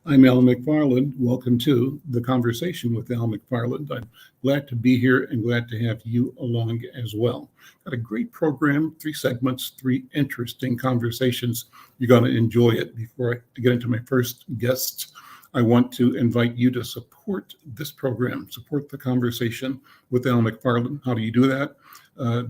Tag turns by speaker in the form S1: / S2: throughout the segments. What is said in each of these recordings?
S1: I'm Al McFarlane. Welcome to the Conversation with Al McFarlane. I'm glad to be here and glad to have you along as well. Got a great program, 3 segments, 3 interesting conversations. You're going to enjoy it. Before I get into my first guest, I want to invite you to support this program, support the Conversation with Al McFarlane. How do you do that?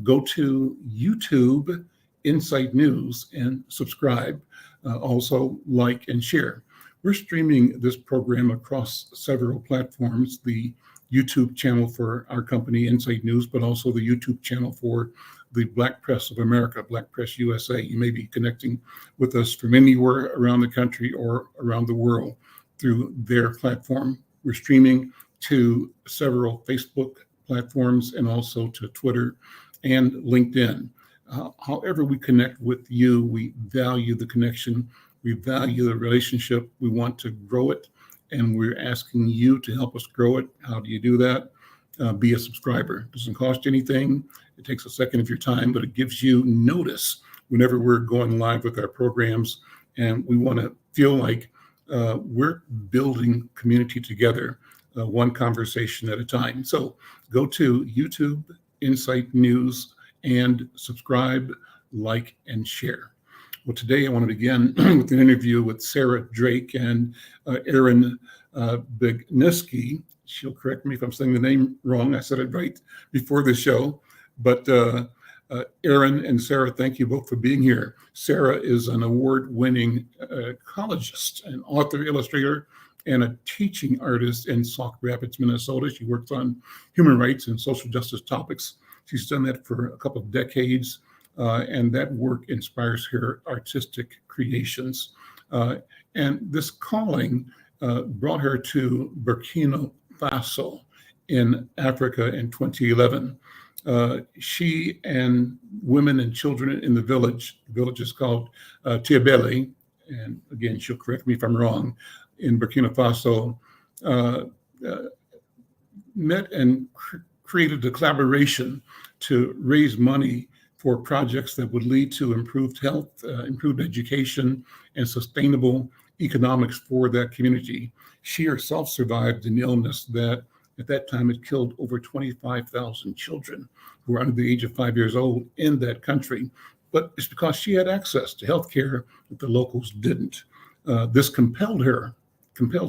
S1: Go to YouTube Insight News and subscribe. Also, like and share. We're streaming this program across several platforms, the YouTube channel for our company, Insight News, but also the YouTube channel for the Black Press of America, Black Press USA. You may be connecting with us from anywhere around the country or around the world through their platform. We're streaming to several Facebook platforms and also to Twitter and LinkedIn. However we connect with you, we value the connection. We value the relationship. We want to grow it, and we're asking you to help us grow it. How do you do that? Be a subscriber. It doesn't cost you anything. It takes a second of your time, but it gives you notice whenever we're going live with our programs, and we want to feel like we're building community together, one conversation at a time. So go to YouTube, Insight News, and subscribe, like, and share. Well, today I want to begin with an interview with Sarah Drake and Aaron Begneski. She'll correct me if I'm saying the name wrong. I said it right before the show. But Aaron and Sarah, thank you both for being here. Sarah is an award-winning ecologist, an author, illustrator, and a teaching artist in Sauk Rapids, Minnesota. She works on human rights and social justice topics. She's done that for a couple of decades, and that work inspires her artistic creations. And this calling brought her to Burkina Faso in Africa in 2011. She and women and children in the village is called Tiabele, and again, she'll correct me if I'm wrong, in Burkina Faso, met and created a collaboration to raise money for projects that would lead to improved health, improved education, and sustainable economics for that community. She herself survived an illness that at that time it killed over 25,000 children who were under the age of 5 years old in that country. But it's because she had access to health care that the locals didn't. This compelled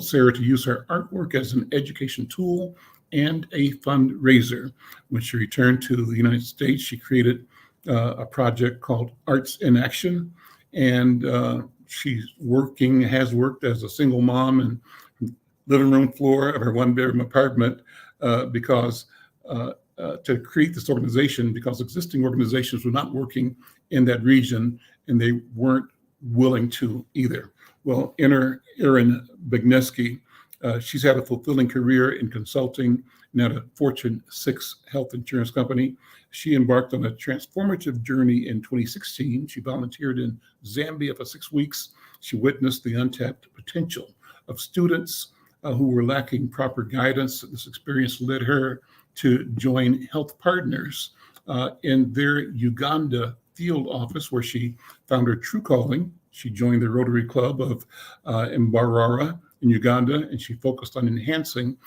S1: Sarah to use her artwork as an education tool and a fundraiser. When she returned to the United States, she created a project called Arts in Action, and has worked as a single mom and living room floor of her one-bedroom apartment because to create this organization, because existing organizations were not working in that region and they weren't willing to either. Well, enter Aaron Begneski. She's had a fulfilling career in consulting and at a Fortune 6 health insurance company. She embarked on a transformative journey in 2016. She volunteered in Zambia for 6 weeks. She witnessed the untapped potential of students who were lacking proper guidance. This experience led her to join Health Partners in their Uganda field office, where she found her true calling. She joined the Rotary Club of Mbarara in Uganda, and she focused on enhancing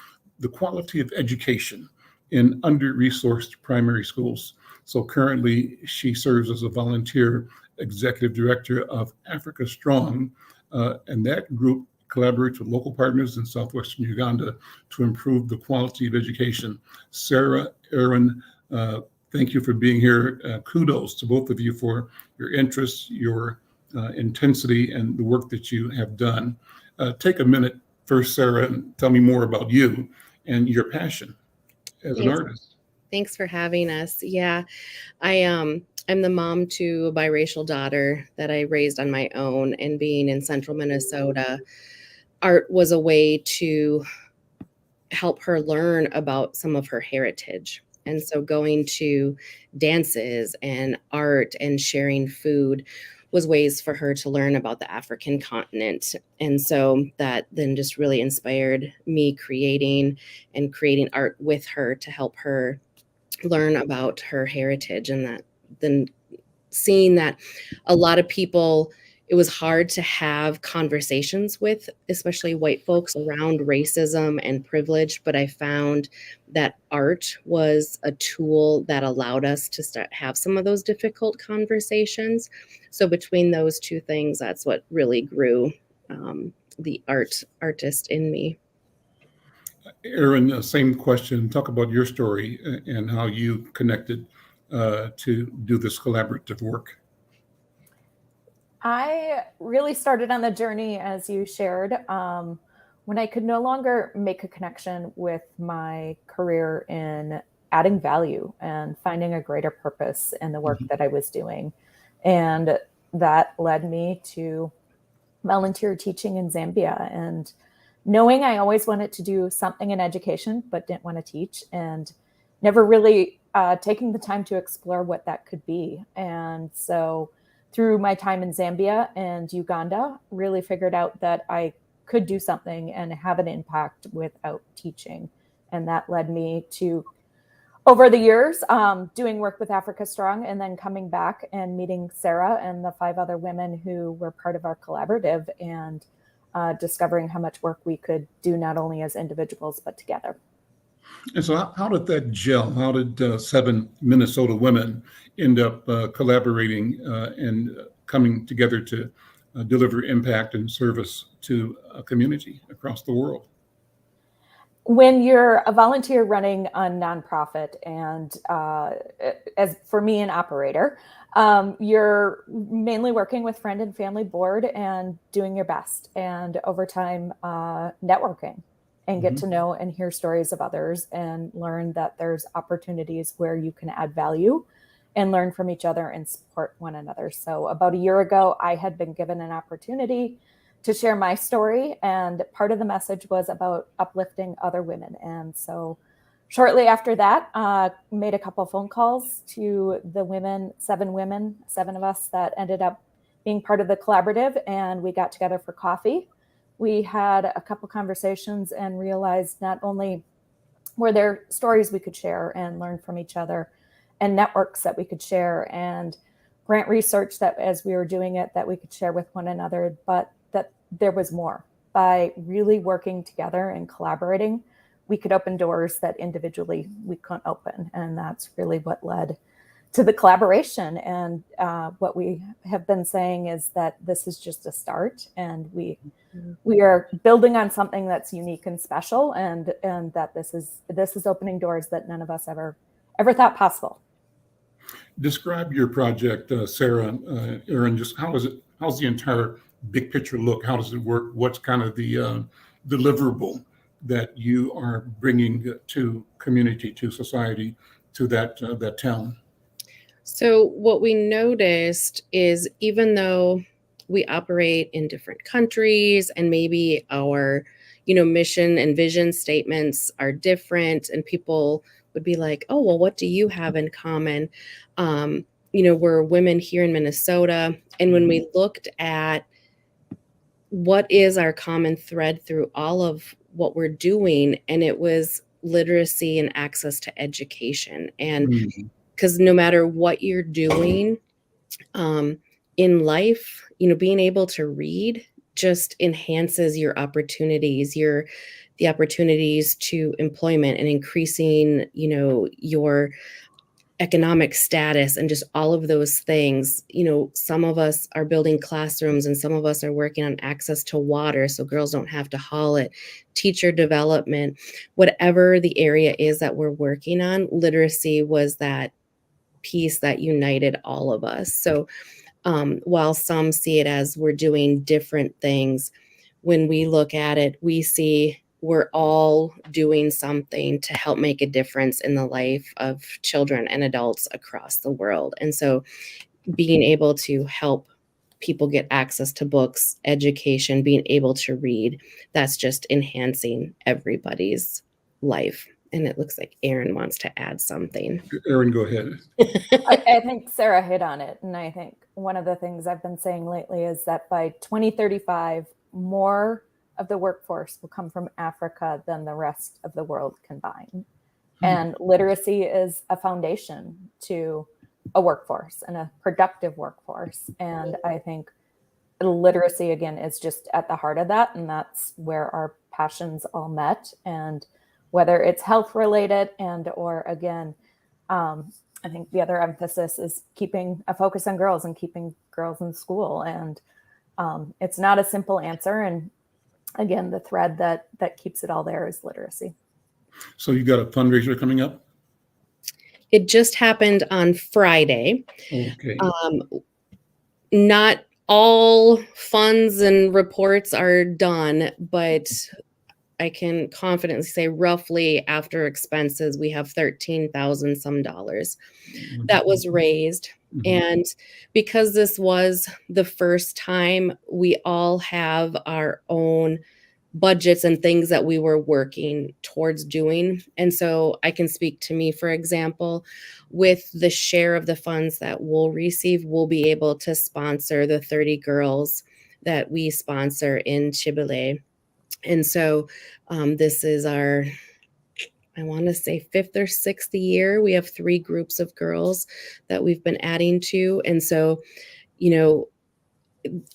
S1: the quality of education in under-resourced primary schools. So currently, she serves as a volunteer executive director of Africa Strong, and that group collaborates with local partners in southwestern Uganda to improve the quality of education. Sarah, Aaron, thank you for being here. Kudos to both of you for your interest, your intensity, and the work that you have done. Take a minute first, Sarah, and tell me more about you and your passion as an artist.
S2: Thanks for having us. Yeah, I'm the mom to a biracial daughter that I raised on my own, and being in central Minnesota, art was a way to help her learn about some of her heritage. And so going to dances and art and sharing food was ways for her to learn about the African continent. And so that then just really inspired me creating art with her to help her learn about her heritage. And that then seeing that a lot of people, it was hard to have conversations with, especially white folks, around racism and privilege. But I found that art was a tool that allowed us to start have some of those difficult conversations. So between those two things, that's what really grew the artist in me.
S1: Aaron, same question. Talk about your story and how you connected to do this collaborative work.
S3: I really started on the journey, as you shared, when I could no longer make a connection with my career in adding value and finding a greater purpose in the work that I was doing. And that led me to volunteer teaching in Zambia, and knowing I always wanted to do something in education, but didn't want to teach, and never really taking the time to explore what that could be. And so through my time in Zambia and Uganda, really figured out that I could do something and have an impact without teaching. And that led me to, over the years, doing work with Africa Strong, and then coming back and meeting Sarah and the 5 other women who were part of our collaborative, and discovering how much work we could do not only as individuals, but together.
S1: And so how did that gel? How did 7 Minnesota women end up collaborating and coming together to deliver impact and service to a community across the world?
S3: When you're a volunteer running a nonprofit, and as for me, an operator, you're mainly working with friend and family board and doing your best, and over time networking, and get to know and hear stories of others, and learn that there's opportunities where you can add value and learn from each other and support one another. So about a year ago, I had been given an opportunity to share my story, and part of the message was about uplifting other women. And so shortly after that, made a couple phone calls to the women, 7 of us that ended up being part of the collaborative, and we got together for coffee. We had a couple conversations and realized not only were there stories we could share and learn from each other, and networks that we could share, and grant research that as we were doing it that we could share with one another, but that there was more. By really working together and collaborating, we could open doors that individually we couldn't open. And that's really what led to the collaboration. And what we have been saying is that this is just a start, and we are building on something that's unique and special, and that this is opening doors that none of us ever thought possible.
S1: Describe your project, Sarah, Aaron. Just how's the entire big picture look? How does it work? What's kind of the deliverable that you are bringing to community, to society, to that town?
S2: So what we noticed is, even though we operate in different countries and maybe our, mission and vision statements are different, and people would be like, oh, well, what do you have in common? We're women here in Minnesota. And when we looked at what is our common thread through all of what we're doing, and it was literacy and access to education. And because no matter what you're doing in life, being able to read just enhances your opportunities, the opportunities to employment, and increasing, your economic status, and just all of those things. Some of us are building classrooms, and some of us are working on access to water so girls don't have to haul it, teacher development, whatever the area is that we're working on. Literacy was that piece that united all of us. So while some see it as we're doing different things, when we look at it, we see we're all doing something to help make a difference in the life of children and adults across the world. And so being able to help people get access to books, education, being able to read, that's just enhancing everybody's life. And it looks like Aaron wants to add something.
S1: Aaron, go ahead.
S3: I think Sarah hit on it. And I think one of the things I've been saying lately is that by 2035, more of the workforce will come from Africa than the rest of the world combined. And literacy is a foundation to a workforce, and a productive workforce. And I think literacy, again, is just at the heart of that. And that's where our passions all met. And whether it's health related or again, I think the other emphasis is keeping a focus on girls and keeping girls in school. And it's not a simple answer. And again, the thread that keeps it all there is literacy.
S1: So you got a fundraiser coming up?
S2: It just happened on Friday.
S1: Okay.
S2: Not all funds and reports are done, but I can confidently say roughly after expenses, we have $13,000 some dollars that was raised. And because this was the first time, we all have our own budgets and things that we were working towards doing. And so I can speak to me, for example, with the share of the funds that we'll receive, we'll be able to sponsor the 30 girls that we sponsor in Chibale. And so this is our, I want to say 5th or 6th year. We have 3 groups of girls that we've been adding to. And so, you know,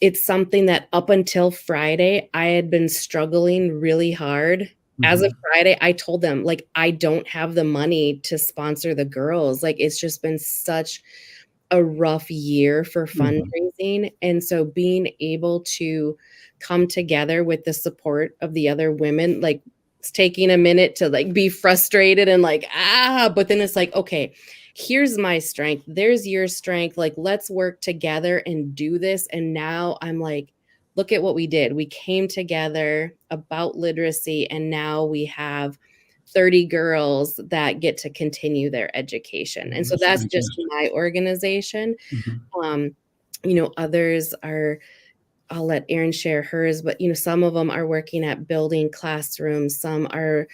S2: it's something that up until Friday, I had been struggling really hard. As of Friday, I told them, like, I don't have the money to sponsor the girls. Like, it's just been such a rough year for fundraising. And so being able to come together with the support of the other women, like, it's taking a minute to like be frustrated and like, but then it's like, okay, here's my strength. There's your strength. Like, let's work together and do this. And now I'm like, look at what we did. We came together about literacy, and now we have 30 girls that get to continue their education. And so that's just my organization. You know, others are, I'll let Erin share hers, but, you know, some of them are working at building classrooms. Some are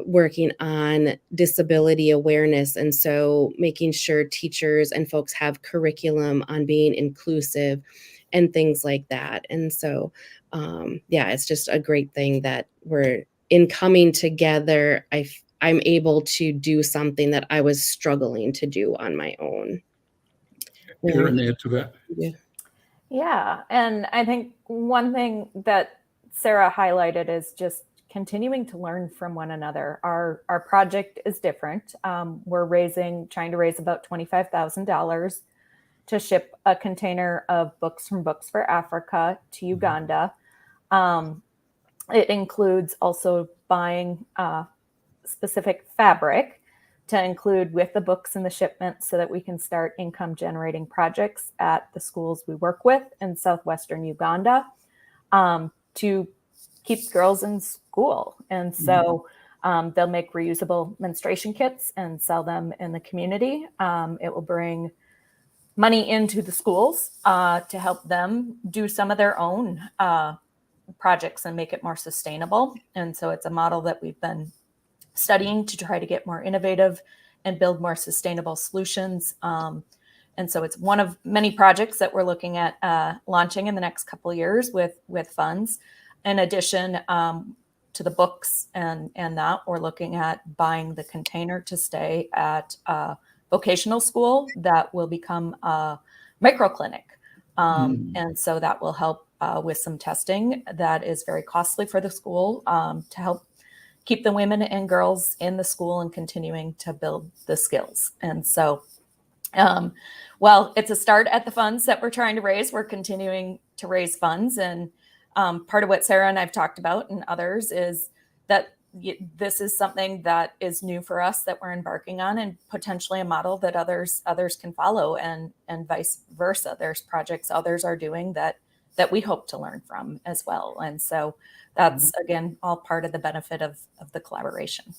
S2: working on disability awareness. And so making sure teachers and folks have curriculum on being inclusive and things like that. And so, yeah, it's just a great thing that we're in coming together. I'm able to do something that I was struggling to do on my own.
S1: Erin, add to that.
S3: Yeah. And I think one thing that Sarah highlighted is just continuing to learn from one another. Our project is different. We're trying to raise about $25,000 to ship a container of books from Books for Africa to Uganda. It includes also buying specific fabric to include with the books and the shipment so that we can start income generating projects at the schools we work with in southwestern Uganda to keep girls in school. And so they'll make reusable menstruation kits and sell them in the community. It will bring money into the schools to help them do some of their own projects and make it more sustainable. And so it's a model that we've been studying to try to get more innovative and build more sustainable solutions. And so it's one of many projects that we're looking at launching in the next couple of years with funds. In addition to the books and that, we're looking at buying the container to stay at a vocational school that will become a microclinic. And so that will help with some testing that is very costly for the school to help keep the women and girls in the school and continuing to build the skills. And so, well, it's a start at the funds that we're trying to raise. We're continuing to raise funds. And part of what Sarah and I've talked about and others is that this is something that is new for us that we're embarking on, and potentially a model that others can follow, and vice versa. There's projects others are doing that we hope to learn from as well. And so that's, again, all part of the benefit of the collaboration.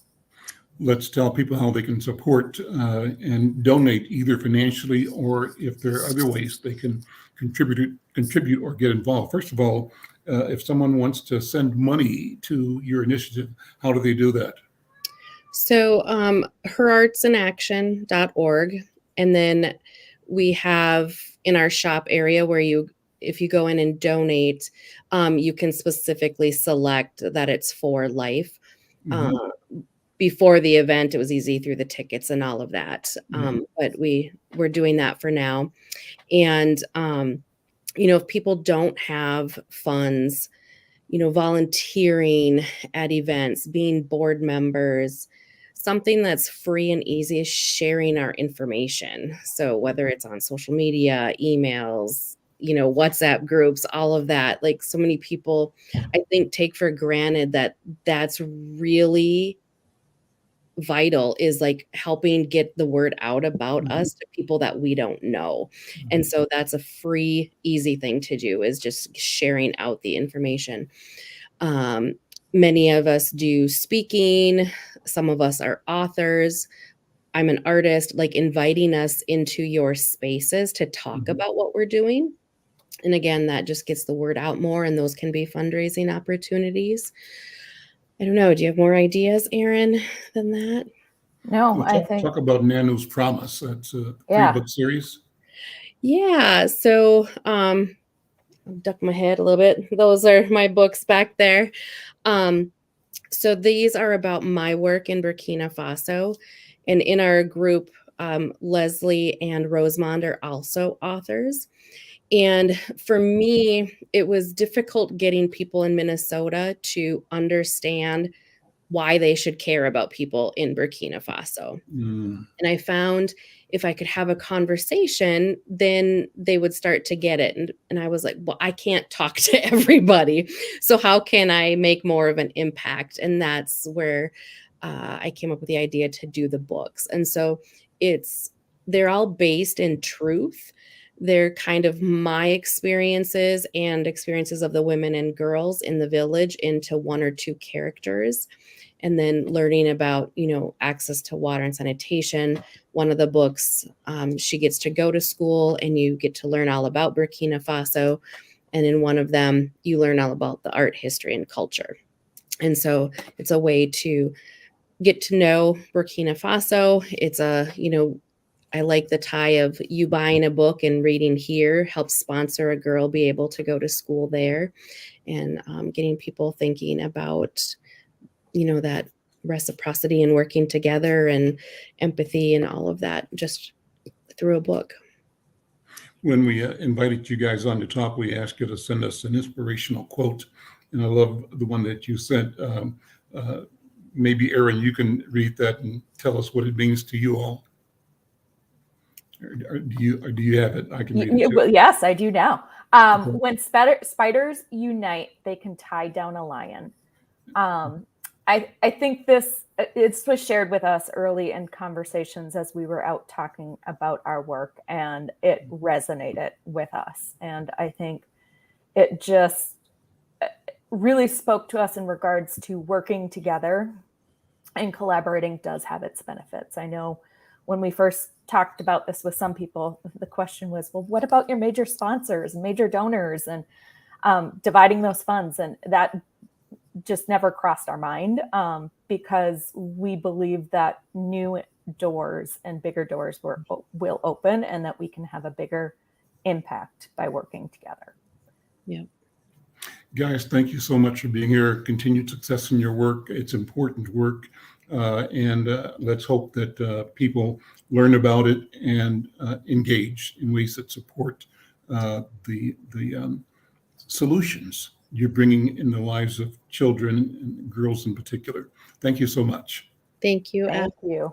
S1: Let's tell people how they can support and donate, either financially or if there are other ways they can contribute or get involved. First of all, if someone wants to send money to your initiative, how do they do that?
S2: So herArtsInAction.org. And then we have in our shop area where if you go in and donate, you can specifically select that it's for life. Before the event, it was easy through the tickets and all of that. But we're doing that for now. And if people don't have funds, volunteering at events, being board members, something that's free and easy is sharing our information. So whether it's on social media, emails, WhatsApp groups, all of that, like so many people, I think, take for granted that that's really vital, is like helping get the word out about us to people that we don't know. And so that's a free, easy thing to do, is just sharing out the information. Many of us do speaking. Some of us are authors. I'm an artist, like inviting us into your spaces to talk about what we're doing. And again, that just gets the word out more, and those can be fundraising opportunities. I don't know. Do you have more ideas, Erin, than that?
S3: No,
S1: Well,
S3: I think
S1: talk about Nanu's Promise. That's a
S3: Yeah.
S1: 3-book series.
S2: Yeah. So I'll duck my head a little bit. Those are my books back there. So these are about my work in Burkina Faso. And in our group, Leslie and Rosemond are also authors. And for me, it was difficult getting people in Minnesota to understand why they should care about people in Burkina Faso. And I found if I could have a conversation, then they would start to get it. And I was like, well, I can't talk to everybody. So how can I make more of an impact? And that's where I came up with the idea to do the books. And so they're all based in truth. They're kind of my experiences and experiences of the women and girls in the village into 1 or 2 characters. And then learning about, access to water and sanitation. One of the books, she gets to go to school and you get to learn all about Burkina Faso. And in one of them, you learn all about the art, history, and culture. And so it's a way to get to know Burkina Faso. It's I like the tie of you buying a book and reading here helps sponsor a girl be able to go to school there, and getting people thinking about, that reciprocity and working together and empathy and all of that just through a book.
S1: When we invited you guys on to talk, we asked you to send us an inspirational quote. And I love the one that you sent. Maybe, Erin, you can read that and tell us what it means to you all. Or do you have it? I can read it too.
S3: Yes, I do now. When spiders unite, they can tie down a lion. I think it was shared with us early in conversations as we were out talking about our work, and it resonated with us. And I think it just really spoke to us in regards to working together and collaborating does have its benefits. I know when we first talked about this with some people, the question was, well, what about your major sponsors and major donors, and dividing those funds? And that just never crossed our mind, because we believe that new doors and bigger doors will open, and that we can have a bigger impact by working together.
S2: Yeah.
S1: Guys, thank you so much for being here. Continued success in your work. It's important work. And let's hope that people learn about it and engage in ways that support the solutions you're bringing in the lives of children and girls in particular. Thank you so much.
S2: Thank you.
S3: Thank you.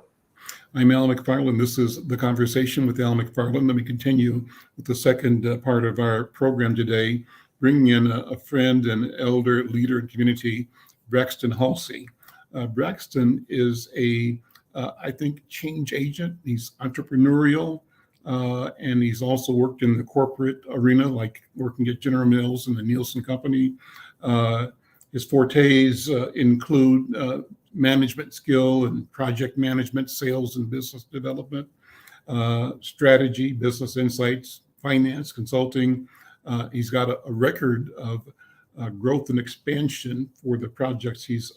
S1: I'm Al McFarlane. This is The Conversation with Al McFarlane. Let me continue with the second part of our program today, bringing in a friend and elder leader in community, Braxton Halsey. Braxton is I think, change agent. He's entrepreneurial, and he's also worked in the corporate arena, like working at General Mills and the Nielsen Company. His fortes include management skill and project management, sales and business development, strategy, business insights, finance, consulting. He's got a record of growth and expansion for the projects he's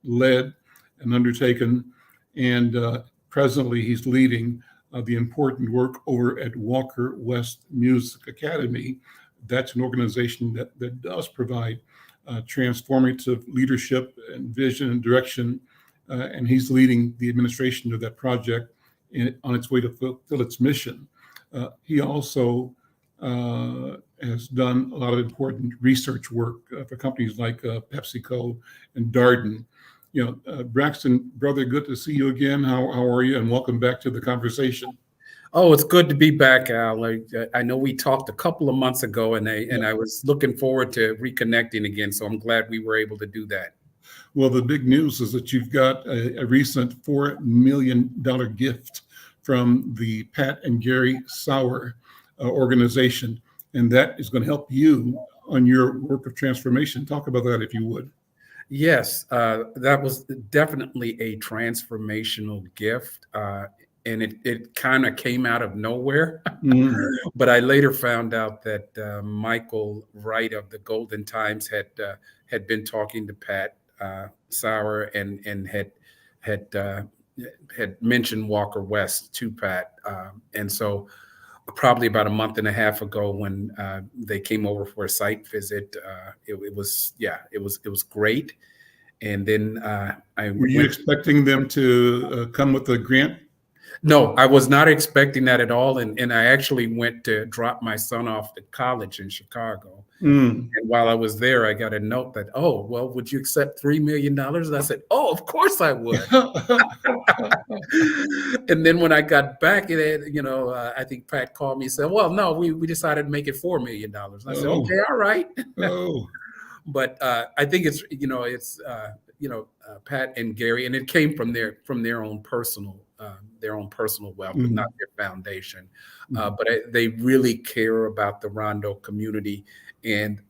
S1: led and undertaken. And presently he's leading the important work over at Walker West Music Academy. That's an organization that does provide transformative leadership and vision and direction. And he's leading the administration of that project on its way to fulfill its mission. He also has done a lot of important research work for companies like PepsiCo and Darden. Braxton, brother, good to see you again. How are you? And welcome back to the conversation.
S4: Oh, it's good to be back, Al. I know we talked a couple of months ago, and I was looking forward to reconnecting again. So I'm glad we were able to do that.
S1: Well, the big news is that you've got a recent $4 million gift from the Pat and Gary Sauer organization, and that is going to help you on your work of transformation. Talk about that, if you would.
S4: Yes, that was definitely a transformational gift. And it kind of came out of nowhere. But I later found out that Michael Wright of the Golden Times had been talking to Pat Sauer and had mentioned Walker West to Pat. And so probably about a month and a half ago when they came over for a site visit, it was great. And then
S1: were you expecting them to come with a grant?
S4: No, I was not expecting that at all. And I actually went to drop my son off at college in Chicago. And while I was there, I got a note that, oh, well, would you accept $3 million? And I said, oh, of course I would. And then when I got back, I think Pat called me and said, well, no, we decided to make it $4 million. And I said, okay, all right. But I think it's Pat and Gary, and it came from their own personal wealth, not their foundation. But they really care about the Rondo community, and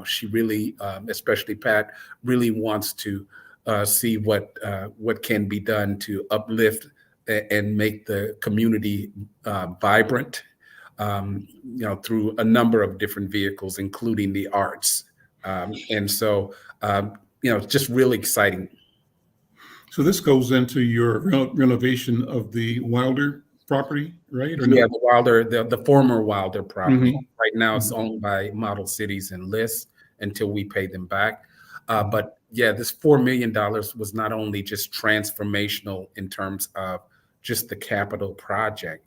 S4: she really, especially Pat, really wants to see what can be done to uplift and make the community vibrant, through a number of different vehicles, including the arts. And so, just really exciting.
S1: So this goes into your renovation of the Wilder property, right? Or
S4: yeah, the Wilder, the former Wilder property. Right now it's owned by Model Cities and List until we pay them back. But yeah, this $4 million was not only just transformational in terms of just the capital project.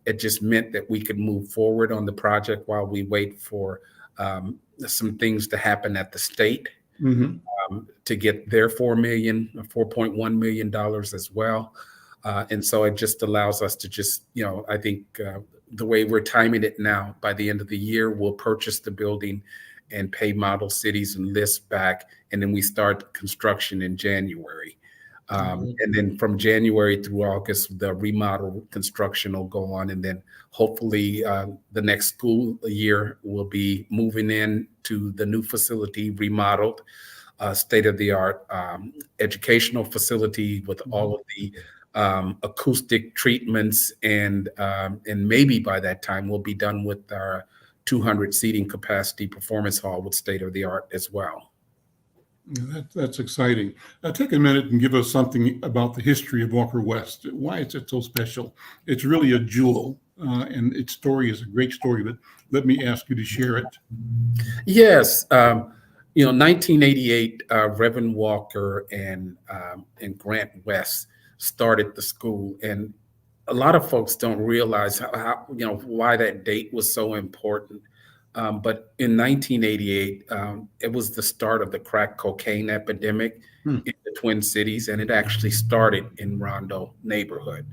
S4: It just meant that we could move forward on the project while we wait for some things to happen at the state. To get their $4.1 million as well. And so it just allows us to just, I think the way we're timing it now, by the end of the year, we'll purchase the building and pay Model Cities and List back. And then we start construction in January. And then from January through August, the remodel construction will go on. And then hopefully the next school year will be moving in to the new facility, remodeled, state-of-the-art educational facility with all of the acoustic treatments. And maybe by that time, we'll be done with our 200 seating capacity performance hall with state-of-the-art as well.
S1: That's exciting. Take a minute and give us something about the history of Walker West. Why is it so special? It's really a jewel, and its story is a great story, but let me ask you to share it.
S4: Yes. 1988, Reverend Walker and Grant West started the school. And a lot of folks don't realize how why that date was so important. But in 1988, it was the start of the crack cocaine epidemic in the Twin Cities, and it actually started in Rondo neighborhood.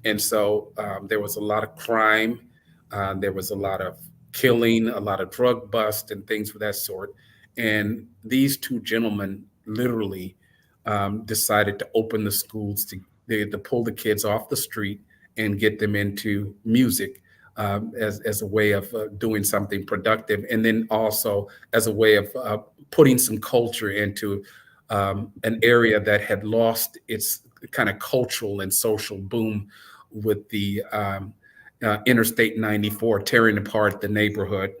S4: And so there was a lot of crime, there was a lot of killing, a lot of drug bust and things of that sort. And these two gentlemen literally decided to open the schools to pull the kids off the street and get them into music. As a way of doing something productive, and then also as a way of putting some culture into an area that had lost its kind of cultural and social boom with the Interstate 94 tearing apart the neighborhood.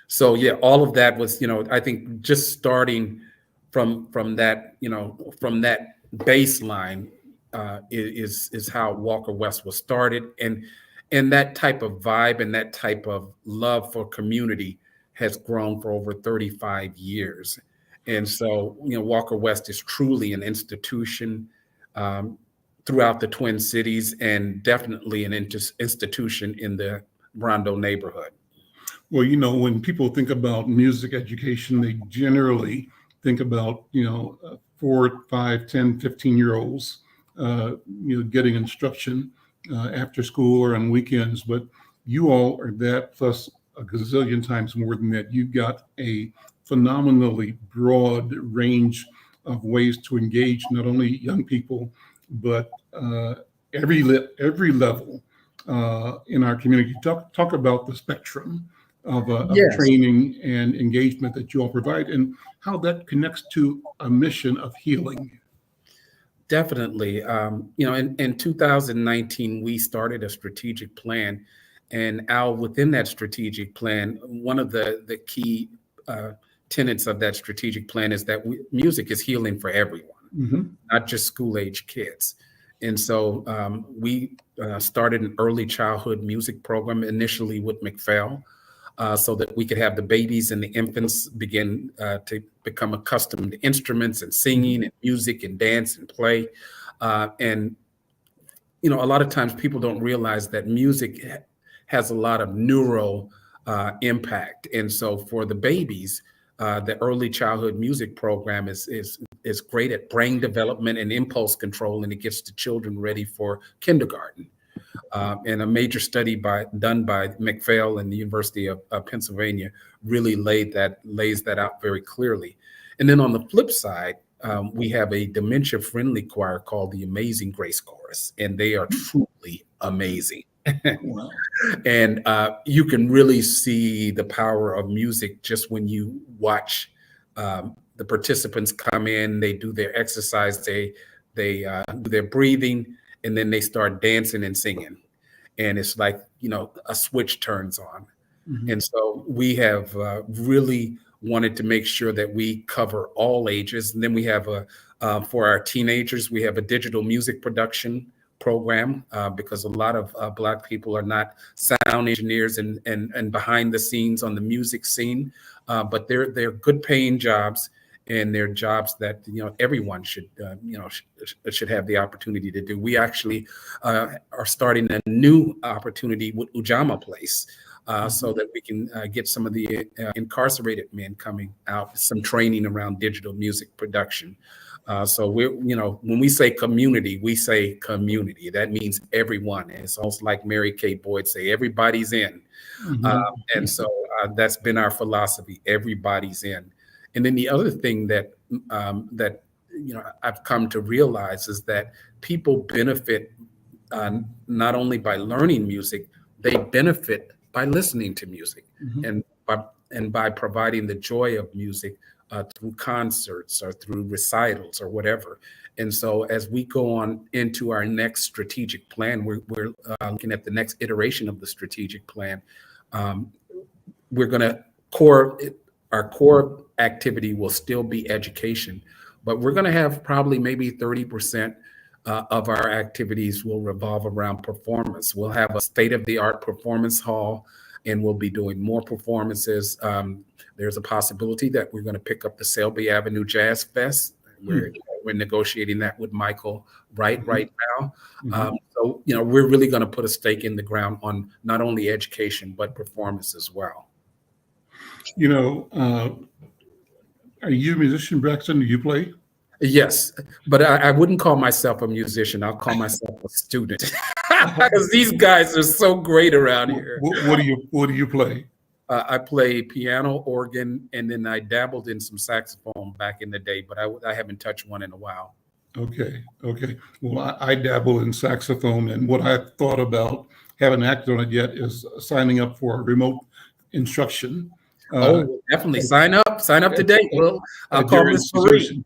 S4: So yeah, all of that was, I think just starting from that, from that baseline. Is how Walker West was started, and that type of vibe and that type of love for community has grown for over 35 years. And so, Walker West is truly an institution. throughout the Twin Cities, and definitely an institution in the Rondo neighborhood.
S1: Well, when people think about music education, they generally think about, 4, 5, 10, 15-year-olds, getting instruction after school or on weekends. But you all are that plus a gazillion times more than that. You've got a phenomenally broad range of ways to engage not only young people, but every level in our community. Talk about the spectrum of
S4: Yes.
S1: training and engagement that you all provide, and how that connects to a mission of healing.
S4: Definitely. In 2019, we started a strategic plan. And Al, within that strategic plan, one of the key tenets of that strategic plan is that music is healing for everyone, not just school-age kids. And so we started an early childhood music program initially with McPhail, so that we could have the babies and the infants begin to become accustomed to instruments and singing and music and dance and play. And a lot of times people don't realize that music has a lot of neuro impact. And so for the babies, the early childhood music program is great at brain development and impulse control, and it gets the children ready for kindergarten. And a major study done by McPhail and the University of Pennsylvania really lays that out very clearly. And then on the flip side, we have a dementia-friendly choir called the Amazing Grace Chorus, and they are truly amazing.
S1: Wow. And
S4: you can really see the power of music just when you watch the participants come in. They do their exercise, they do their breathing, and then they start dancing and singing. And it's like, a switch turns on. And so we have really wanted to make sure that we cover all ages. And then we have for our teenagers, we have a digital music production program because a lot of Black people are not sound engineers and behind the scenes on the music scene, but they're good paying jobs. And they're jobs that everyone should have the opportunity to do. We actually are starting a new opportunity with Ujamaa Place, so that we can get some of the incarcerated men coming out, some training around digital music production. So when we say community, we say community. That means everyone. It's almost like Mary Kay Boyd say, everybody's in. And so that's been our philosophy. Everybody's in. And then the other thing that I've come to realize is that people benefit not only by learning music, they benefit by listening to music, and by providing the joy of music through concerts or through recitals or whatever. And so as we go on into our next strategic plan, we're looking at the next iteration of the strategic plan. We're going to our core activity will still be education, but we're going to have probably maybe 30% of our activities will revolve around performance. We'll have a state-of-the-art performance hall, and we'll be doing more performances. There's a possibility that we're going to pick up the Selby Avenue Jazz Fest. We're negotiating that with Michael right now. So, we're really going to put a stake in the ground on not only education, but performance as well.
S1: Are you a musician, Braxton? Do you play?
S4: Yes, but I wouldn't call myself a musician. I'll call myself a student because these guys are so great around here.
S1: What do you play?
S4: I play piano, organ, and then I dabbled in some saxophone back in the day, but I haven't touched one in a while.
S1: Okay. Well, I dabble in saxophone, and what I thought about, haven't acted on it yet, is signing up for a remote instruction.
S4: Definitely sign up today. Well, I'll call Miss Marie.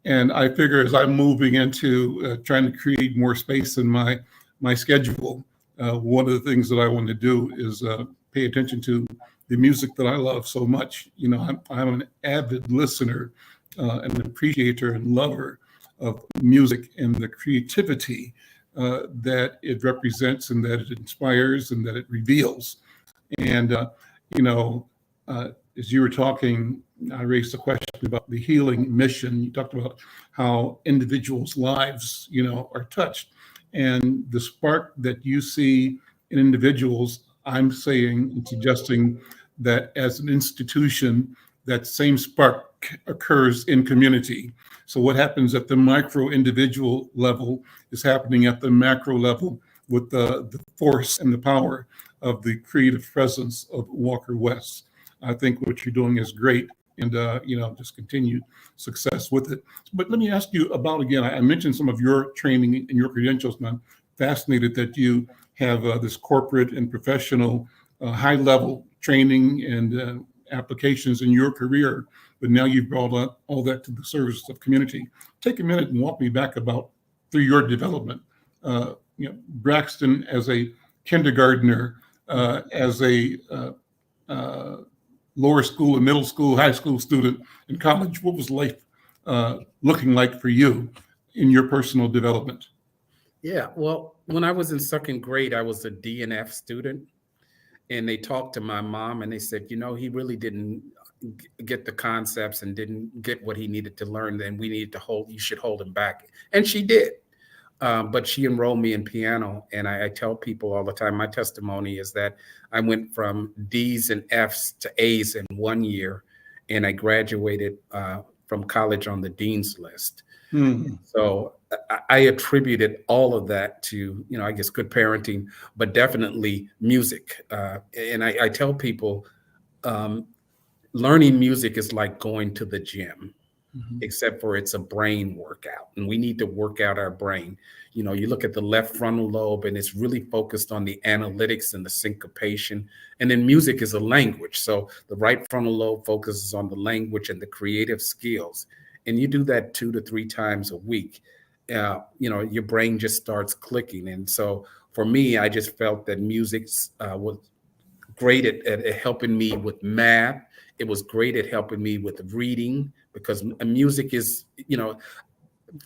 S1: And I figure as I'm moving into trying to create more space in my schedule, one of the things that I want to do is pay attention to the music that I love so much. I'm an avid listener, an appreciator and lover of music and the creativity that it represents and that it inspires and that it reveals. And, as you were talking, I raised the question about the healing mission. You talked about how individuals' lives, are touched. and the spark that you see in individuals, I'm saying and suggesting that as an institution, that same spark occurs in community. So what happens at the micro individual level is happening at the macro level with the force and the power of the creative presence of Walker West. I think what you're doing is great, and just continued success with it. But let me ask you about, again, I mentioned some of your training and your credentials, and I'm fascinated that you have this corporate and professional high level training and applications in your career, but now you've brought up all that to the service of community. Take a minute and walk me back about through your development. Braxton as a kindergartner, as a lower school and middle school, high school student in college, what was life looking like for you in your personal development?
S4: Yeah, well, when I was in second grade, I was a D&F student, and they talked to my mom and they said, he really didn't get the concepts and didn't get what he needed to learn, then you should hold him back. And she did. But she enrolled me in piano. And I tell people all the time, my testimony is that I went from D's and F's to A's in 1 year, and I graduated from college on the dean's list. So I attributed all of that to, I guess, good parenting, but definitely music. And I tell people, learning music is like going to the gym, except for it's a brain workout, and we need to work out our brain. You look at the left frontal lobe, and it's really focused on the analytics and the syncopation. And then music is a language. So the right frontal lobe focuses on the language and the creative skills. And you do that 2 to 3 times a week, your brain just starts clicking. And so for me, I just felt that music was great at helping me with math. It was great at helping me with reading, because music is,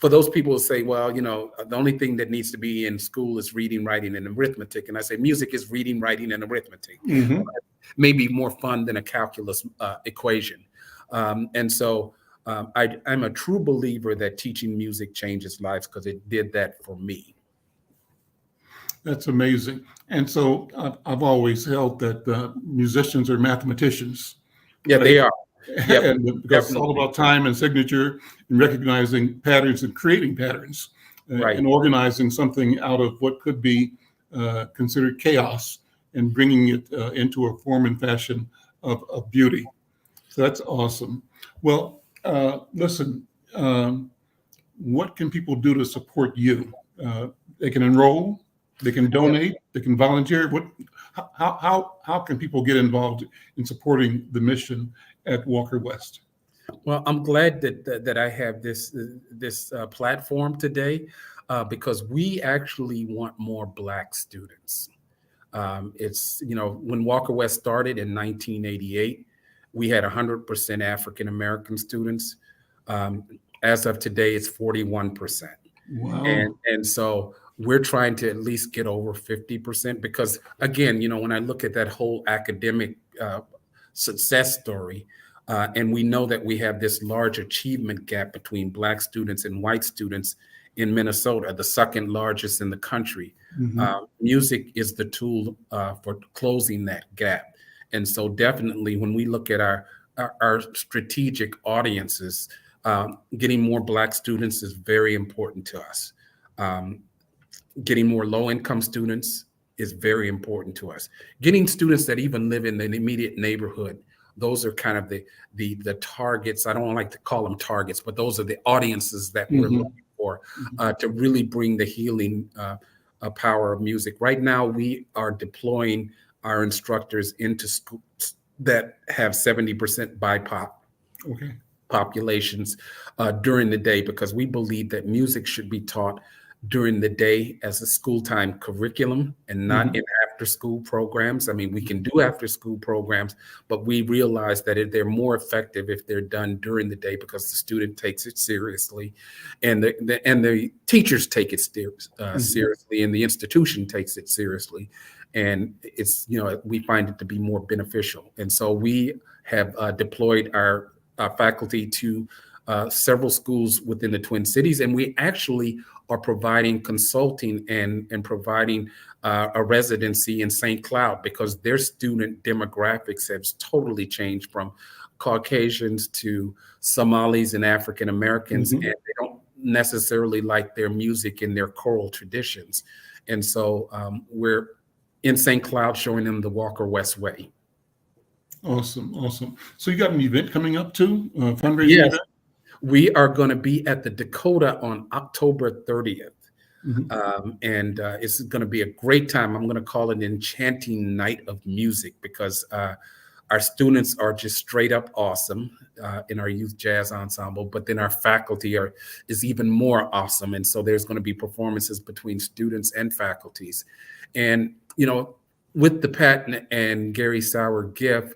S4: for those people who say, well, the only thing that needs to be in school is reading, writing, and arithmetic. And I say, music is reading, writing, and arithmetic. Maybe more fun than a calculus equation. And so I'm a true believer that teaching music changes lives, because it did that for me.
S1: That's amazing. And so I've always held that musicians are mathematicians.
S4: Yeah, they are. Yep,
S1: and because it's all about time and signature and recognizing patterns and creating patterns,
S4: right,
S1: and organizing something out of what could be considered chaos and bringing it into a form and fashion of beauty. So that's awesome. Well, listen, what can people do to support you? They can enroll, they can donate, they can volunteer. How can people get involved in supporting the mission at Walker West?
S4: Well, I'm glad that I have this platform today, because we actually want more Black students. It's, when Walker West started in 1988, we had 100% African American students. As of today, it's 41%.
S1: Wow.
S4: And so we're trying to at least get over 50%, because again, when I look at that whole academic success story, and we know that we have this large achievement gap between Black students and white students in Minnesota, the second largest in the country. Music is the tool for closing that gap. And so definitely when we look at our strategic audiences, getting more Black students is very important to us. Getting more low-income students is very important to us. Getting students that even live in the immediate neighborhood, those are kind of the targets. I don't like to call them targets, but those are the audiences that we're looking for to really bring the healing power of music. Right now, we are deploying our instructors into schools that have 70% BIPOC populations during the day, because we believe that music should be taught during the day as a school time curriculum and not in after school programs. I mean, we can do after school programs, but we realize that they're more effective if they're done during the day, because the student takes it seriously, and the teachers take it seriously, and the institution takes it seriously. And it's, we find it to be more beneficial. And so we have deployed our faculty to several schools within the Twin Cities, and we actually are providing consulting and providing a residency in St. Cloud because their student demographics have totally changed from Caucasians to Somalis and African Americans, and they don't necessarily like their music and their choral traditions. And so we're in St. Cloud showing them the Walker West way.
S1: Awesome, awesome. So you got an event coming up too, fundraising
S4: Yes.
S1: event?
S4: We are going to be at the Dakota on October 30th. And it's going to be a great time. I'm going to call it an enchanting night of music because our students are just straight up awesome in our youth jazz ensemble, but then our faculty is even more awesome. And so there's going to be performances between students and faculties. And, you know, with the Pat and Gary Sauer gift,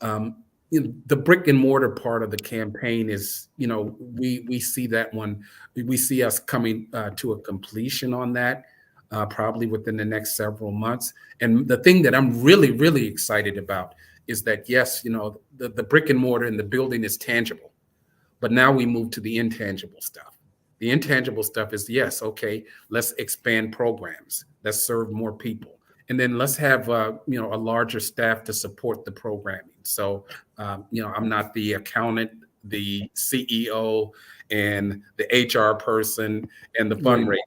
S4: the brick and mortar part of the campaign is, you know, we see that one, we see us coming to a completion on that probably within the next several months. And the thing that I'm really, really excited about is that, yes, you know, the brick and mortar and the building is tangible, but now we move to the intangible stuff. The intangible stuff is, yes, okay, let's expand programs, let's serve more people. And then let's have, you know, a larger staff to support the programming. So, you know, I'm not the accountant, the CEO, and the HR person and the fundraiser.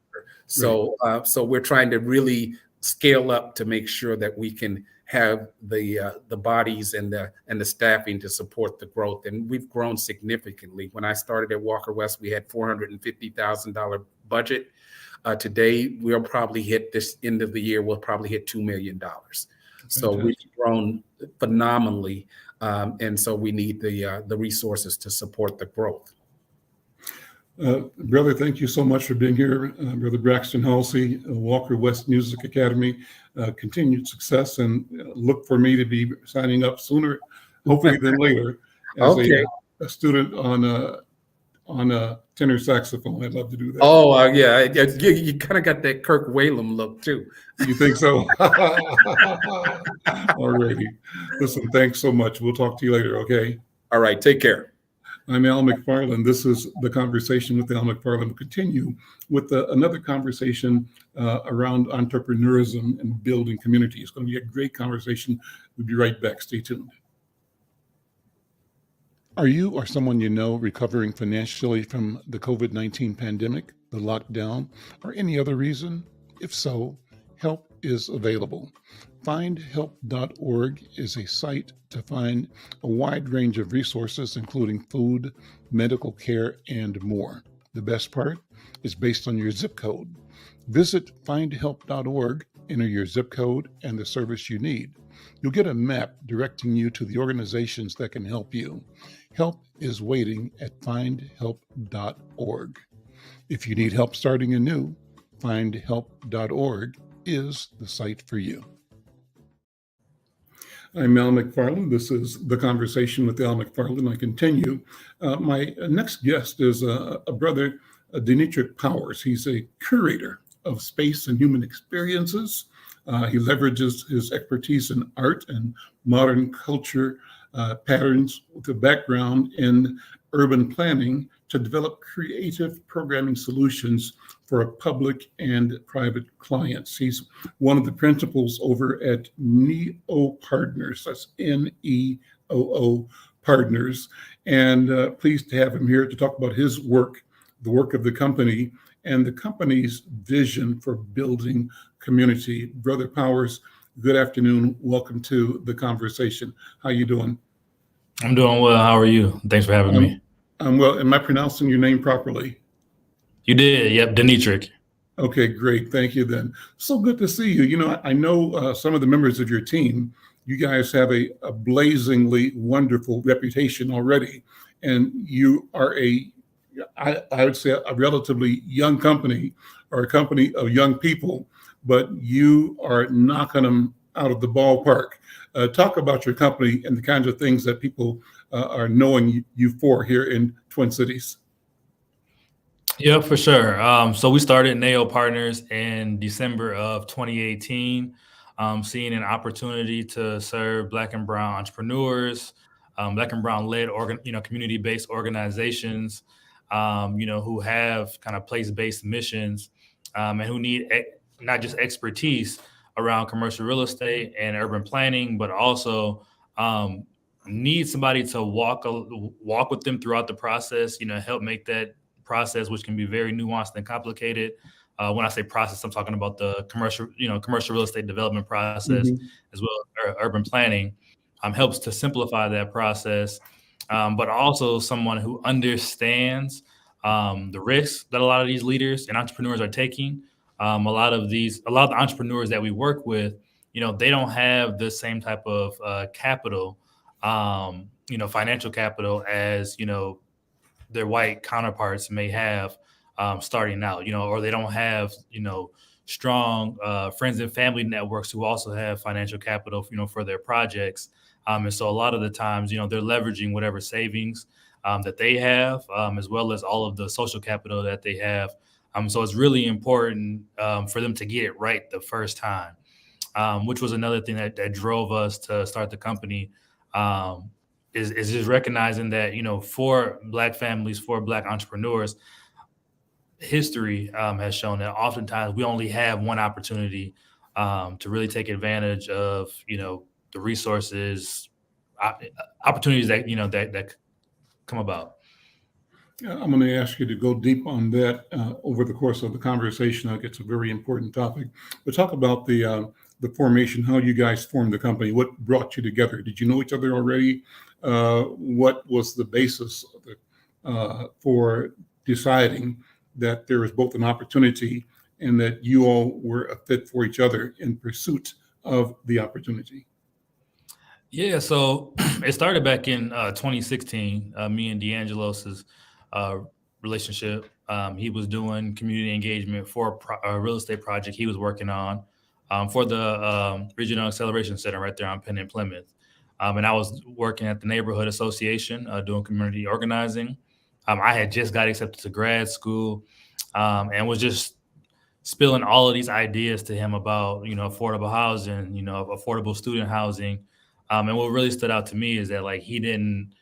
S4: So, so we're trying to really scale up to make sure that we can have the bodies and the staffing to support the growth. And we've grown significantly. When I started at Walker West, we had $450,000 budget. Today, we'll probably hit this end of the year, we'll probably hit $2 million. So we've grown phenomenally. And so we need the resources to support the growth.
S1: Brother, thank you so much for being here. Brother Braxton Halsey, Walker West Music Academy, continued success, and look for me to be signing up sooner, hopefully than later, as a student on a tenor saxophone. I'd love to do that.
S4: Oh, yeah. You kind of got that Kirk Whalum look, too.
S1: You think so? Alrighty. Listen, thanks so much. We'll talk to you later, okay?
S4: All right. Take care.
S1: I'm Al McFarlane. This is the Conversation with Al McFarlane. We'll continue with another conversation around entrepreneurism and building community. It's going to be a great conversation. We'll be right back. Stay tuned. Are you or someone you know recovering financially from the COVID-19 pandemic, the lockdown, or any other reason? If so, help is available. FindHelp.org is a site to find a wide range of resources, including food, medical care, and more. The best part is based on your zip code. Visit FindHelp.org, enter your zip code and the service you need. You'll get a map directing you to the organizations that can help you. Help is waiting at FindHelp.org. If you need help starting anew, FindHelp.org is the site for you. I'm Al McFarlane. This is The Conversation with Al McFarlane. I continue. My next guest is a brother, Denetrick Powers. He's a curator of space and human experiences. He leverages his expertise in art and modern culture patterns with a background in urban planning to develop creative programming solutions for public and private clients. He's one of the principals over at NEOO Partners. That's NEOO Partners. And pleased to have him here to talk about his work, the work of the company, and the company's vision for building community. Brother Powers, good afternoon. Welcome to the conversation. How you doing?
S5: I'm doing well. How are you? Thanks for having me.
S1: I'm well. Am I pronouncing your name properly?
S5: You did. Yep. Denetrick.
S1: Okay, great. Thank you then. So good to see you. You know, I know some of the members of your team. You guys have a blazingly wonderful reputation already. And you are I would say a relatively young company, or a company of young people, but you are knocking them out of the ballpark. Talk about your company and the kinds of things that people are knowing you for here in Twin Cities.
S5: Yeah, for sure. So we started NEOO Partners in December of 2018, seeing an opportunity to serve Black and Brown entrepreneurs, Black and brown led community-based organizations, who have kind of place-based missions, and who need not just expertise around commercial real estate and urban planning, but also need somebody to walk with them throughout the process, help make that process, which can be very nuanced and complicated. When I say process, I'm talking about the commercial real estate development process, as well as urban planning, helps to simplify that process. But also someone who understands the risks that a lot of these leaders and entrepreneurs are taking. A lot of the entrepreneurs that we work with, they don't have the same type of capital, financial capital as, their white counterparts may have starting out, or they don't have, strong friends and family networks who also have financial capital, for their projects. And so a lot of the times, they're leveraging whatever savings that they have, as well as all of the social capital that they have. So it's really important for them to get it right the first time, which was another thing that drove us to start the company, is just recognizing that, for Black families, for Black entrepreneurs, history has shown that oftentimes we only have one opportunity to really take advantage of, the resources, opportunities that, that come about.
S1: I'm going to ask you to go deep on that over the course of the conversation. I think it's a very important topic. But talk about the formation, how you guys formed the company, what brought you together. Did you know each other already? What was the basis for deciding that there was both an opportunity and that you all were a fit for each other in pursuit of the opportunity?
S5: Yeah, so it started back in 2016, me and D'Angelo's relationship. He was doing community engagement for a real estate project he was working on for the Regional Acceleration Center right there on Penn and Plymouth. And I was working at the neighborhood association doing community organizing. I had just got accepted to grad school and was just spilling all of these ideas to him about, affordable housing, affordable student housing. And what really stood out to me is that, like, he didn't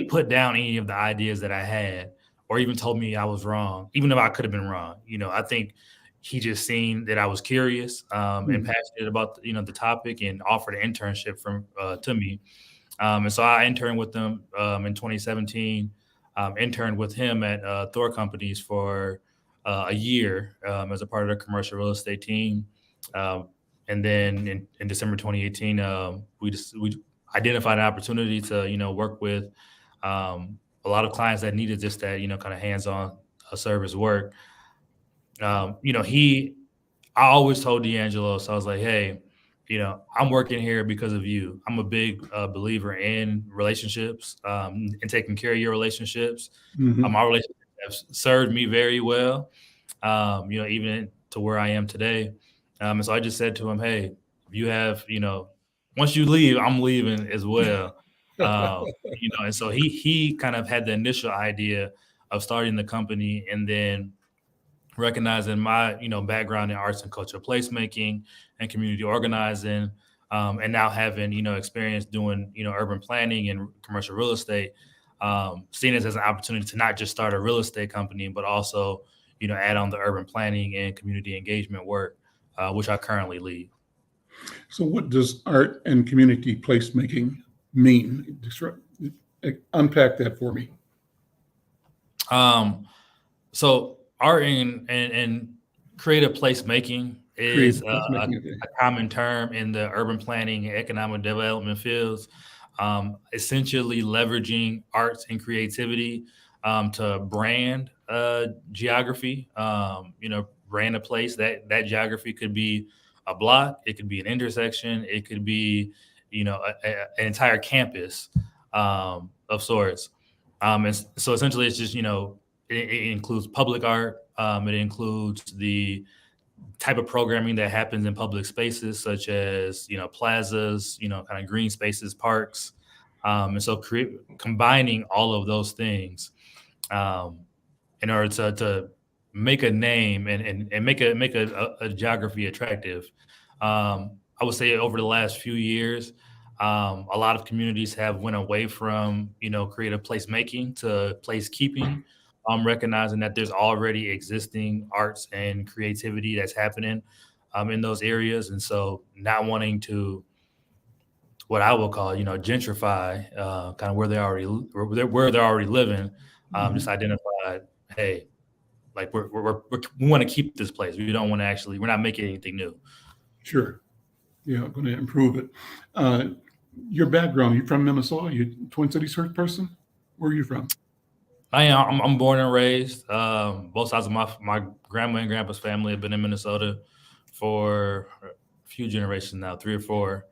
S5: put down any of the ideas that I had, or even told me I was wrong, even if I could have been wrong. I think he just seen that I was curious and passionate about, the topic, and offered an internship to me. And so I interned with them in 2017, interned with him at Thor Companies for a year as a part of the commercial real estate team. And then in December 2018, we identified an opportunity to, work with a lot of clients that needed just that, kind of hands-on service work. I always told D'Angelo, so I was like, hey, I'm working here because of you. I'm a big believer in relationships and taking care of your relationships. My relationships have served me very well, even to where I am today. And so I just said to him, hey, if you have, once you leave, I'm leaving as well. And so he kind of had the initial idea of starting the company, and then recognizing my, background in arts and culture placemaking and community organizing, and now having, experience doing, urban planning and commercial real estate, seeing it as an opportunity to not just start a real estate company, but also, add on the urban planning and community engagement work, which I currently lead.
S1: So what does art and community placemaking mean? Unpack that for me.
S5: So art and creative placemaking is a common term in the urban planning and economic development fields, essentially leveraging arts and creativity to brand geography, brand a place. That geography could be a block, it could be an intersection, it could be, an entire campus of sorts. And so essentially it's just, it includes public art. It includes the type of programming that happens in public spaces, such as, plazas, kind of green spaces, parks. And so combining all of those things in order to make a name and make a geography attractive. I would say over the last few years, A lot of communities have went away from, creative placemaking to placekeeping, recognizing that there's already existing arts and creativity that's happening in those areas. And so not wanting to, what I will call, gentrify kind of where they're already living, just identified, hey, like we want to keep this place. We don't want to actually, we're not making anything new.
S1: Sure. Yeah, going to improve it. Your background, you from Minnesota? You Twin Cities person? Where are you from?
S5: I'm born and raised. Both sides of my grandma and grandpa's family have been in Minnesota for a few generations now, 3 or 4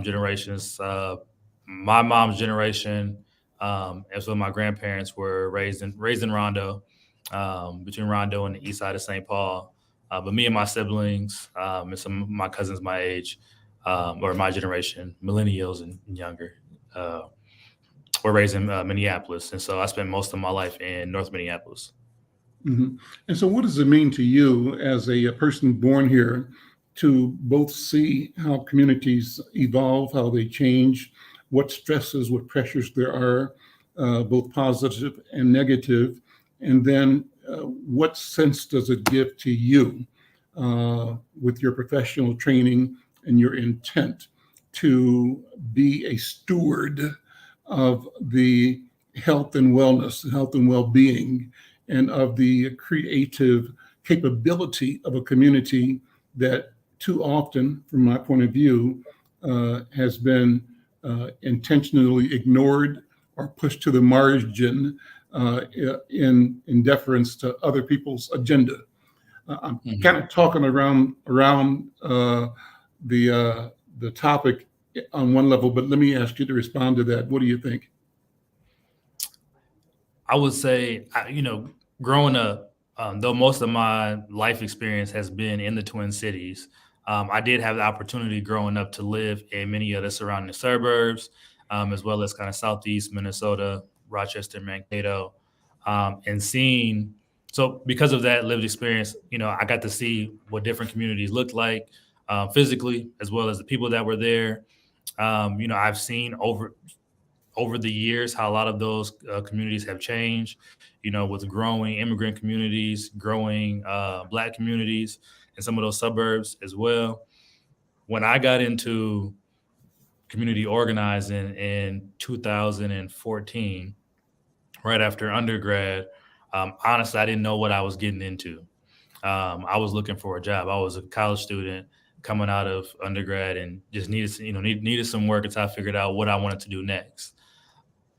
S5: generations. My mom's generation, as well my grandparents were raised in Rondo, between Rondo and the east side of St. Paul. But me and my siblings and some of my cousins my age, or my generation, millennials and younger, were raised in Minneapolis. And so I spent most of my life in North Minneapolis.
S1: Mm-hmm. And so what does it mean to you as a person born here to both see how communities evolve, how they change, what stresses, what pressures there are, both positive and negative, and then what sense does it give to you with your professional training and your intent to be a steward of the health and wellness, health and well-being, and of the creative capability of a community that too often, from my point of view, has been intentionally ignored or pushed to the margin in deference to other people's agenda. I'm kind of talking around the topic on one level, but let me ask you to respond to that. What do you think?
S5: I would say, growing up, though most of my life experience has been in the Twin Cities, I did have the opportunity growing up to live in many of the surrounding suburbs, as well as kind of Southeast Minnesota, Rochester, Mankato, and seeing. So because of that lived experience, I got to see what different communities looked like physically, as well as the people that were there. I've seen over the years how a lot of those communities have changed, with growing immigrant communities, growing Black communities in some of those suburbs as well. When I got into community organizing in 2014, right after undergrad, honestly, I didn't know what I was getting into. I was looking for a job. I was a college student coming out of undergrad and just needed some work until I figured out what I wanted to do next.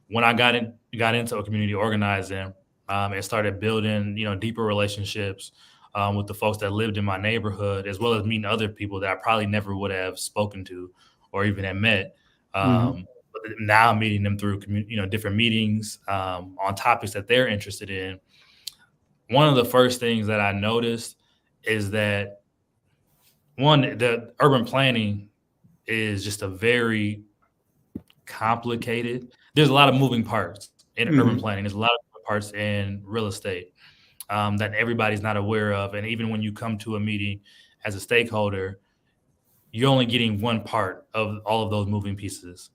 S5: When I got into community organizing and started building, deeper relationships with the folks that lived in my neighborhood, as well as meeting other people that I probably never would have spoken to or even had met. But now I'm meeting them through, different meetings on topics that they're interested in. One of the first things that I noticed is that, one, the urban planning is just a very complicated. There's a lot of moving parts in urban planning. There's a lot of moving parts in real estate that everybody's not aware of. And even when you come to a meeting as a stakeholder, you're only getting one part of all of those moving pieces.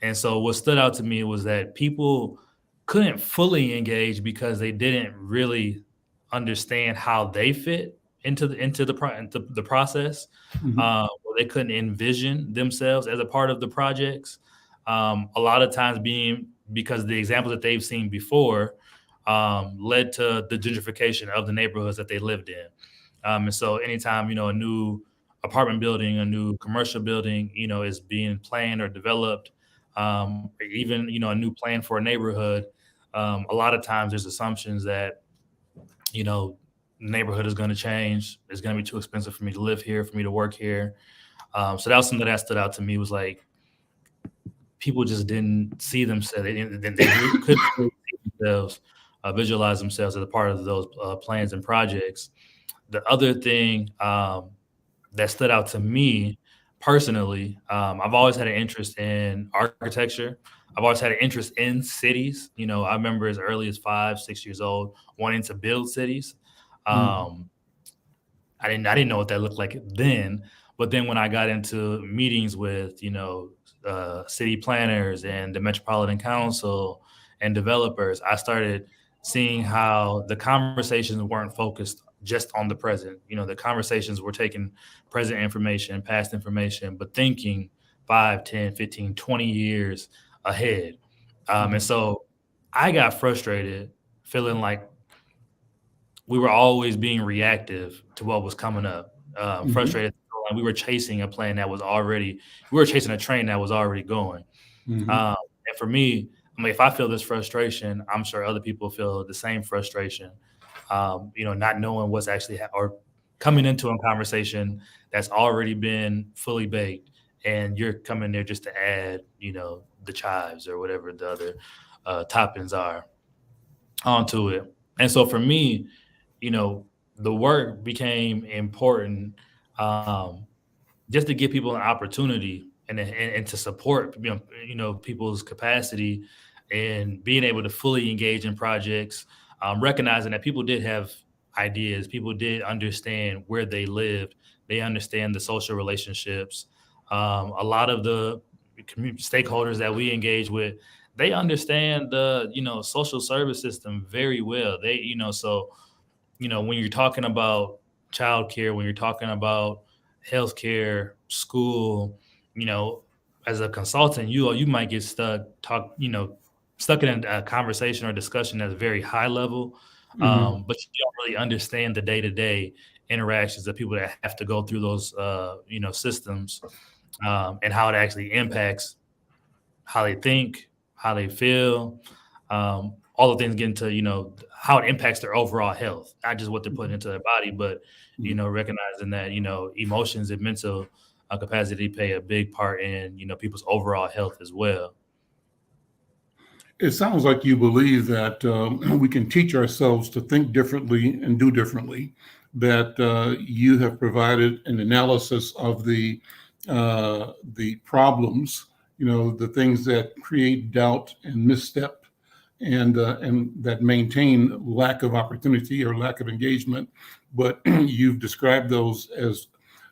S5: And so what stood out to me was that people couldn't fully engage because they didn't really understand how they fit into the process. Or they couldn't envision themselves as a part of the projects. A lot of times because the examples that they've seen before led to the gentrification of the neighborhoods that they lived in. And so anytime, a new apartment building, a new commercial building, is being planned or developed, even, a new plan for a neighborhood, a lot of times there's assumptions that, the neighborhood is going to change. It's going to be too expensive for me to live here, for me to work here. So that was something that stood out to me, was like, people just didn't see themselves. They couldn't see themselves, visualize themselves as a part of those plans and projects. The other thing that stood out to me personally, I've always had an interest in architecture. I've always had an interest in cities. I remember as early as 5, 6 years old wanting to build cities. I didn't know what that looked like then. But then when I got into meetings with, city planners and the Metropolitan Council and developers, I started seeing how the conversations weren't focused just on the present. The conversations were taking present information, past information, but thinking 5, 10, 15, 20 years ahead. And so I got frustrated feeling like we were always being reactive to what was coming up. Frustrated, like we were chasing a train that was already going. And for me, if I feel this frustration, I'm sure other people feel the same frustration. Not knowing what's actually or coming into a conversation that's already been fully baked, and you're coming there just to add, the chives or whatever the other toppings are onto it. And so for me, the work became important just to give people an opportunity and to support people's capacity and being able to fully engage in projects, recognizing that people did have ideas, people did understand where they lived, they understand the social relationships. A lot of the community stakeholders that we engage with, they understand the social service system very well. When you're talking about childcare, when you're talking about healthcare, school, as a consultant, you might get stuck in a conversation or discussion that's very high level, but you don't really understand the day-to-day interactions of people that have to go through those systems, and how it actually impacts how they think, how they feel, all the things get into, how it impacts their overall health, not just what they're putting into their body, but, recognizing that, emotions and mental capacity play a big part in, people's overall health as well.
S1: It sounds like you believe that we can teach ourselves to think differently and do differently, that you have provided an analysis of the problems, the things that create doubt and misstep and that maintain lack of opportunity or lack of engagement. But you've described those as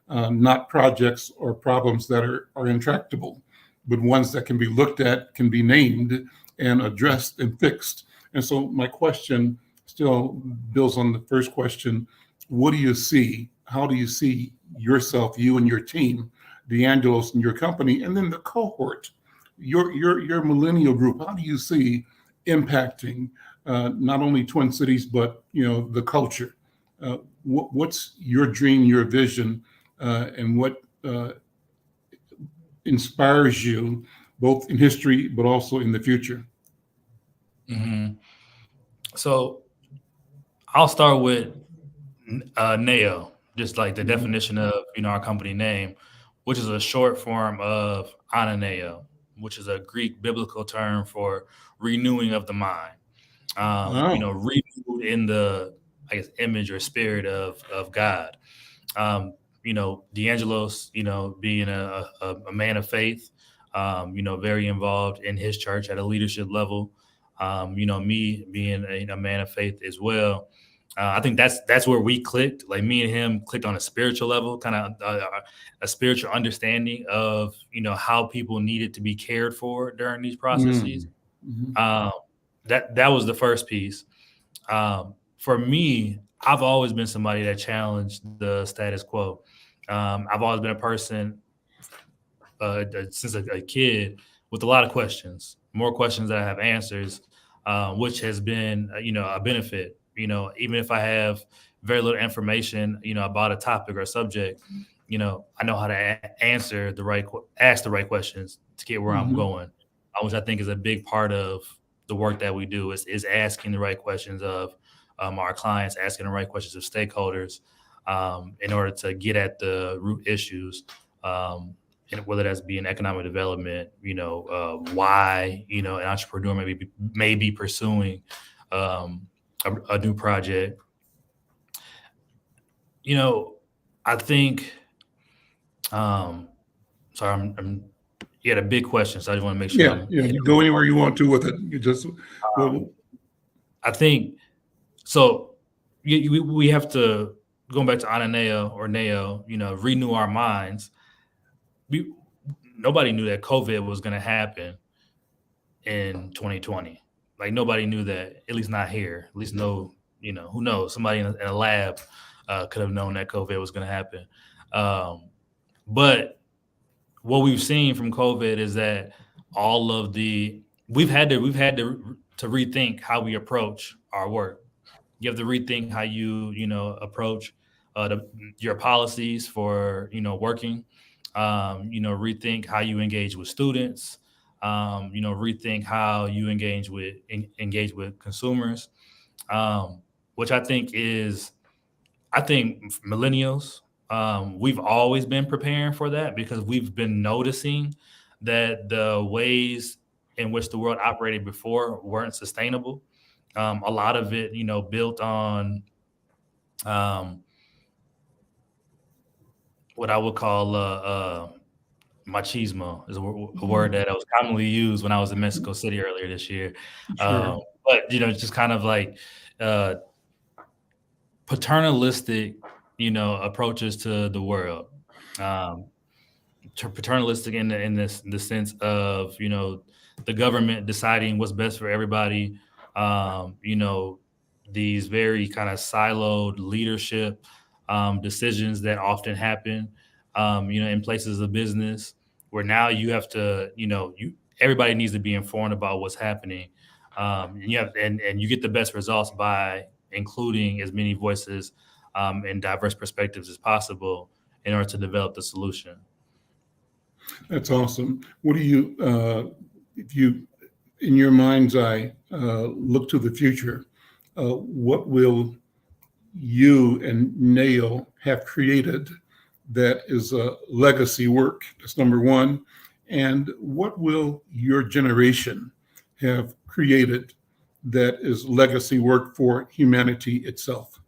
S1: not projects or problems that are intractable, but ones that can be looked at, can be named and addressed and fixed. And so my question still builds on the first question. What do you see? How do you see yourself, you and your team, DeAngelos and your company, and then the cohort, your millennial group? How do you see impacting not only Twin Cities, but the culture? What's your dream, your vision, and what inspires you both in history but also in the future?
S5: So I'll start with NEOO, just like the definition of our company name, which is a short form of ananeo, which is a Greek biblical term for renewing of the mind. Renewed in the, image or spirit of God. DeAngelos, being a man of faith, very involved in his church at a leadership level. Me being a man of faith as well. I think that's where we clicked. Like me and him clicked on a spiritual level, kind of a spiritual understanding of how people needed to be cared for during these processes. That was the first piece. For me, I've always been somebody that challenged the status quo. I've always been a person since a kid with a lot of questions, more questions that I have answers, which has been a benefit. Even if I have very little information, about a topic or a subject, I know how to ask the right questions to get where I'm going, which I think is a big part of the work that we do is asking the right questions of our clients, asking the right questions of stakeholders, in order to get at the root issues, and whether that's being economic development, why an entrepreneur may be pursuing a new project. I think. Sorry, you had a big question, so I just want to make sure.
S1: Yeah, go anywhere you want to with it. You just.
S5: I think so. We have to, going back to ananeo or NEOO, renew our minds. nobody knew that COVID was going to happen in 2020. Like nobody knew that, at least not here. At least no, who knows? Somebody in a lab could have known that COVID was going to happen. But what we've seen from COVID is that we've had to rethink how we approach our work. You have to rethink how you approach your policies for working. Rethink how you engage with students. Rethink how you engage with consumers, which I think millennials, we've always been preparing for that because we've been noticing that the ways in which the world operated before weren't sustainable. A lot of it, built on what I would call machismo is a word that was commonly used when I was in Mexico City earlier this year.
S1: Sure.
S5: But just kind of like paternalistic, approaches to the world. Paternalistic in the sense of the government deciding what's best for everybody. These very kind of siloed leadership decisions that often happen, in places of business where now you have to, everybody needs to be informed about what's happening. And you get the best results by including as many voices and diverse perspectives as possible in order to develop the solution.
S1: That's awesome. What do you, if you, in your mind's eye, look to the future, what will you and NEOO have created that is a legacy work? That's number one. And what will your generation have created that is legacy work for humanity itself?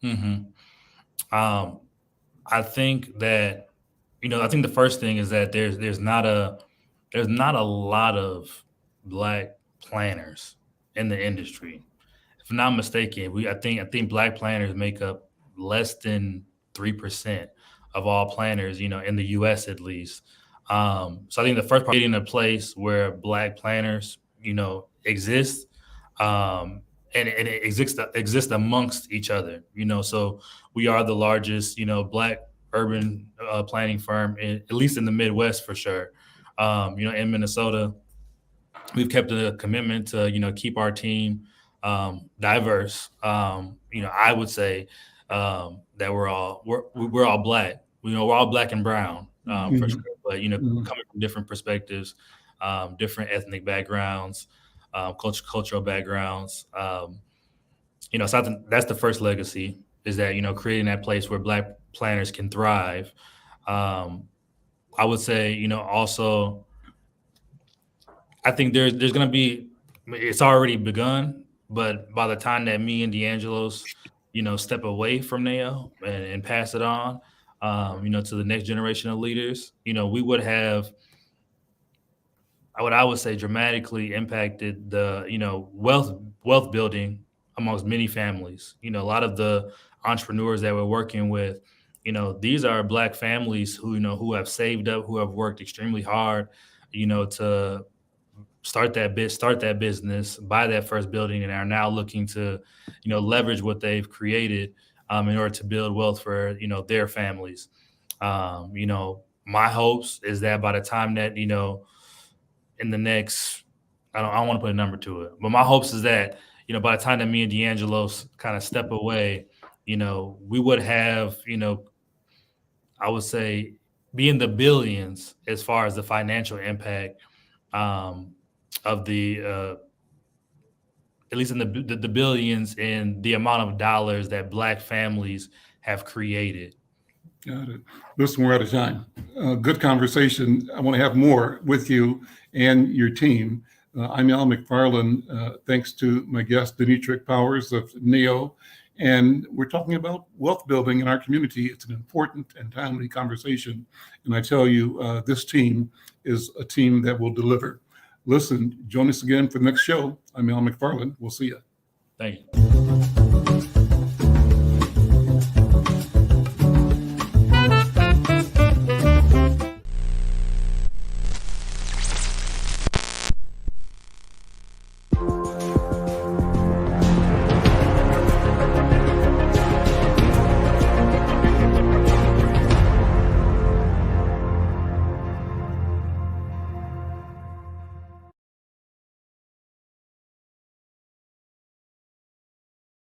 S5: Mm-hmm. I think that, I think the first thing is that there's not a lot of Black planners in the industry. If I'm not mistaken, I think Black planners make up less than 3% of all planners, in the U.S. at least. So I think the first part, getting a place where Black planners, exist, and it exists amongst each other. So we are the largest, Black urban planning firm, at least in the Midwest for sure. In Minnesota, we've kept a commitment to, keep our team diverse. I would say that we're all Black. We're all Black and brown for sure. But coming from different perspectives, different ethnic backgrounds, cultural backgrounds. So I think that's the first legacy, is that creating that place where Black planners can thrive. I would say also, I think there's going to be, it's already begun, but by the time that me and D'Angelo's, step away from NEOO and pass it on, to the next generation of leaders, we would have, what I would say, dramatically impacted the, wealth building amongst many families. A lot of the entrepreneurs that we're working with, these are Black families who have saved up, who have worked extremely hard, to start that business, buy that first building, and are now looking to, leverage what they've created in order to build wealth for, their families. My hopes is that by the time that, in the next, I don't want to put a number to it, but my hopes is that, by the time that me and D'Angelo's kind of step away, we would have, I would say, be in the billions as far as the financial impact of the, at least in the billions in the amount of dollars that Black families have created.
S1: Got it. Listen, we're out of time. Good conversation. I want to have more with you and your team. I'm Al McFarlane. Thanks to my guest, Denetrick Powers of NEOO. And we're talking about wealth building in our community. It's an important and timely conversation. And I tell you, this team is a team that will deliver. Listen, join us again for the next show. I'm Al McFarlane. We'll see you.
S5: Thank you.